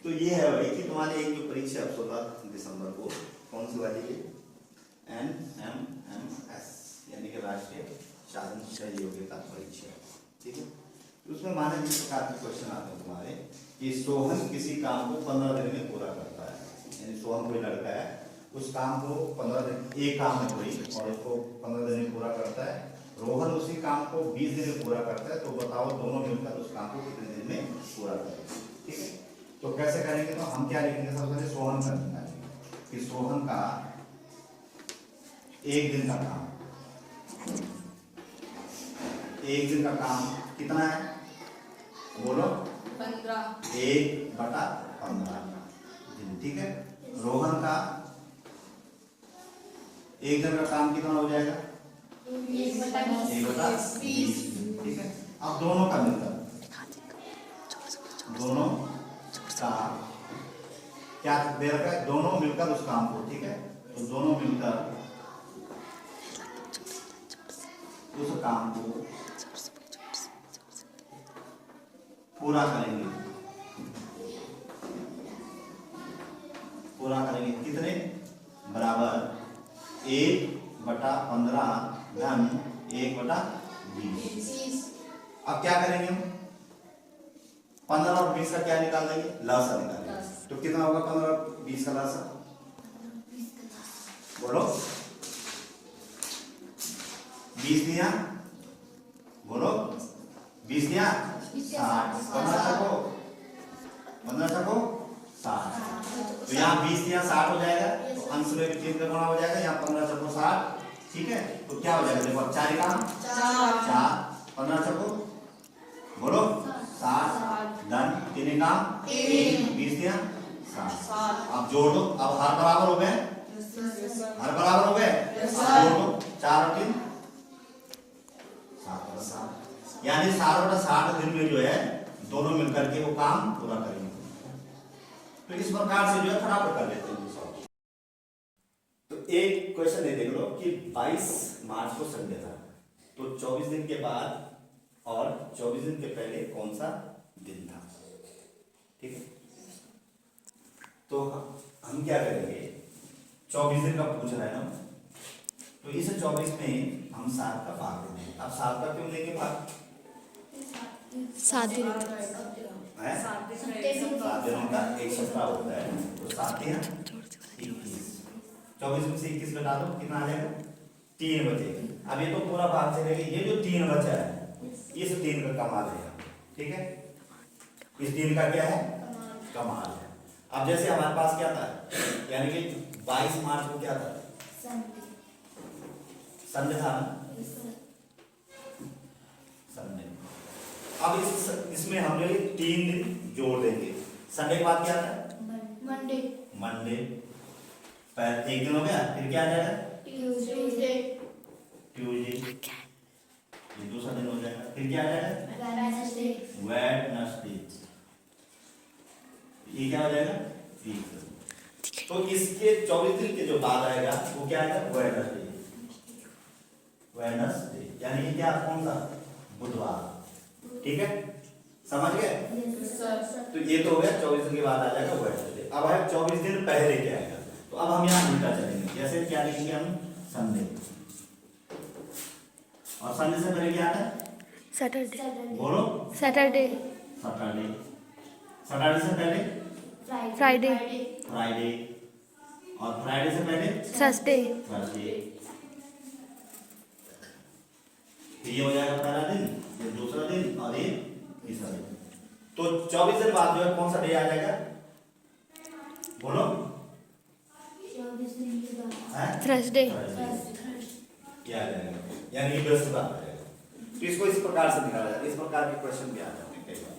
तो ये है भाई कि तुम्हारी एक जो परीक्षा है 16 दिसंबर को कौन सी वाली है, NMMS यानी कि राष्ट्रीय शासन योग्यता परीक्षा, ठीक है। तो उसमें माने जिस प्रकार के क्वेश्चन आते हैं तुम्हारे कि सोहन किसी काम को 15 दिन में पूरा करता है, यानी सोहन कोई लड़का है उस काम को 15 दिन, एक काम है कोई और उसको 15 दिन में पूरा करता है। रोहन उसी काम को 20 दिन में पूरा करता है, तो बताओ दोनों मिलकर उस काम को कितने दिन में पूरा करेंगे, ठीक है। तो कैसे करेंगे, तो हम क्या लिखेंगे, सबसे पहले सोहन का लिखेंगे कि सोहन का एक दिन का काम, एक दिन का काम कितना है बोलो, 15, 1/15 दिन, ठीक है। रोहन का एक दिन का काम कितना हो जाएगा, 1/20, ठीक है। अब दोनों का मिलकर, दोनों का क्या दे रखा है, दोनों मिलकर उस काम को, ठीक है। तो दोनों मिलकर उस काम को पूरा करेंगे, पूरा करेंगे कितने बराबर 1/15 धन 1/20। अब क्या करेंगे हम, 15 और 20 का क्या निकाल देंगे, लसा निकालेंगे। तो कितना होगा 15 और 20 का लसा, बोलो 20 दिया, बोलो 20 दिया 60, 15 छको 60। तो यहाँ 20 दिया 60 हो जाएगा, तो अंश में भी 3 का गुणा हो जाएगा, यहाँ 15 छको 60, ठीक है। तो क्या हो जाएगा, देखो अब 4 काम 4, 15 छको बोलो 60 धन 3 काम 20 दिया 60। अब जोड़ दो, अब हर बराबर हो गए, हर बराबर हो गए, जोड़ दो 4 और 3 7, यानी 60 दिन में जो है दोनों मिलकर के वो काम पूरा करेंगे। तो इस प्रकार से जो है फटाफट कर लेते हैं। तो एक क्वेश्चन ये देख लो कि 22 मार्च को संडे था, तो 24 दिन के बाद और 24 दिन के पहले कौन सा दिन था, ठीक है। तो हम क्या करेंगे, 24 दिन का पूछ रहे हैं ना, तो इस 24 में हम 7 का भाग लेंगे। अब 7 का क्यों लेंगे भाग, 7 दिन है 7 दिनों का एक सप्ताह होता है, तो 7 या 21, 24 में से 21 घटा दो, कितना आ जाएगा 3 बचे। अब ये तो पूरा भाग चलेगा, ये जो 3 बचा है इस 3 का कमाल है, ठीक है। इस 3 का क्या है, कमाल है। अब जैसे हमारे पास क्या था, यानी कि 22 मार्च को क्या था, संडे था ना, संडे। अब इसमें हम लोग 3 दिन जोड़ देंगे। संडे के बाद क्या था, मंडे, पहले एक दिन हो गया, फिर क्या आ जाएगा ट्यूसडे, ये दूसरा दिन हो जाएगा, फिर क्या आ जाएगा वेडनेसडे, ये क्या हो जाएगा वीक। तो इसके 24 दिन के जो बाद आएगा वो क्या आएगा वेडनेसडे, यानी ये क्या कौन सा बुधवार, ठीक है, समझ गए। तो ये तो हो गया 24 दिन के बाद आ जाएगा वेडनेसडे। अब है 24 दिन पहले क्या आएगा, तो अब हम यहाँ उल्टा चलेंगे, जैसे क्या लिखेंगे हम संडे, और संडे से पहले क्या आता है सैटरडे, बोलो सैटरडे, सैटरडे से पहले फ्राइडे, और फ्राइडे से पहले थर्सडे, ये हो जाएगा पहला दिन, ये दूसरा दिन और ये तीसरा दिन। तो 24 दिन बाद जो है कौन सा डे आ जाएगा, बोलो थर्सडे, क्या आ जाएगा, यानी बृहस्पतिवार आ जाएगा। तो इसको इस प्रकार से निकाला जाता है, इस प्रकार के क्वेश्चन भी आ जाते हैं कई बार।